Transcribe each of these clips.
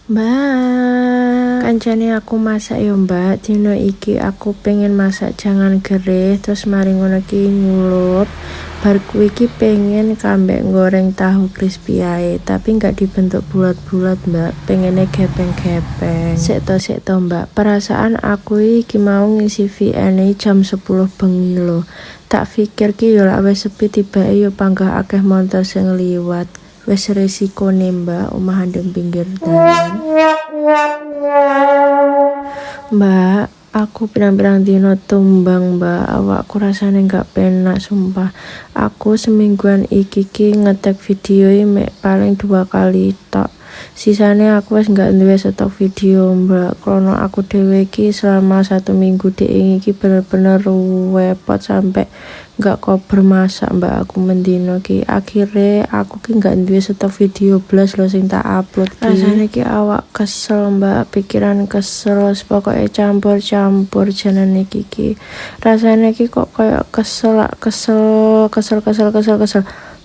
Mbak, kancane aku masak ya mbak. Dino iki aku pengen masak jangan gereh, terus mari ngono ki ngulup. Bar kuwi ki pengen kambek goreng tahu crispy ae, tapi nggak dibentuk bulat-bulat mbak, pengennya gepeng-gepeng. Sek to mbak, perasaan aku iki mau ngisi VN jam 10 bengi lho. Tak pikir ki yo lak wis sepi tibake yo panggah akeh montor sing liwat. Wes resiko nih mbak, omah ndeng pinggir dalan. Mbak, aku pirang-pirang dino tumbang mbak, awakku rasanya nggak penak sumpah. Aku semingguan iki ngetek video mek paling 2 kali tok. Sisane aku wis nggak duwe stok video mbak, krono aku dhewe selama 1 minggu iki bener-bener repot sampai nggak kober masak mbak. Aku mendino akhirnya aku nggak duwe stok video blas lo sing tak upload rasane awak kesel mbak, pikiran kesel, pokoknya campur-campur jenenge iki rasane kok kayak kesel.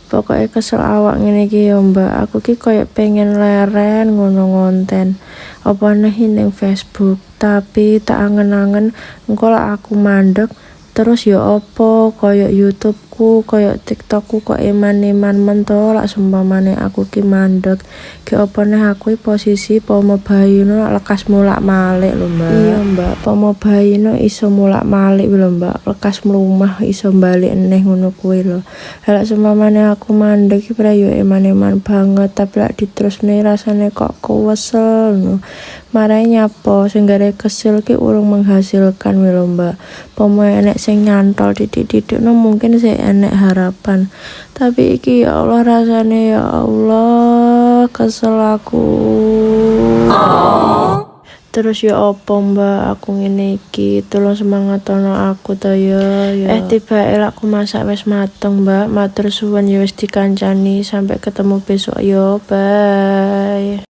Pokoknya kesel awak ngene iki ya mbak. Aku kayak pengen leren ngono ngonten apa nih ning Facebook, tapi tak angen-angen engko aku mandek terus ya opo koyo YouTubeku koyo TikTokku kok eman-eman mentol lak sumpamane aku mandek ki opo nih aku posisi pomo bayino lekas mulak malik lho mbak. Iya mbak, pomo bayino iso mulak malik lho mbak, lekas mlumah iso balik neh ngono kuwi lho. Lak sumpamane aku mandek ki yo eman-eman banget, tapi lak diterusne rasane kok kuwesel no. Marai nyapo sing gare kesel ki urung menghasilkan lho mbak. Pomo enek sing nyantol titik-titik no mungkin saya enek harapan, tapi iki ya Allah rasane ya Allah kesel aku. Terus ya opo mbak aku ngene iki, tolong semangatono aku to ya. Tiba aku masak wis mateng mbak, matur suwun ya wis dikancani, sampai ketemu besok yo, bye.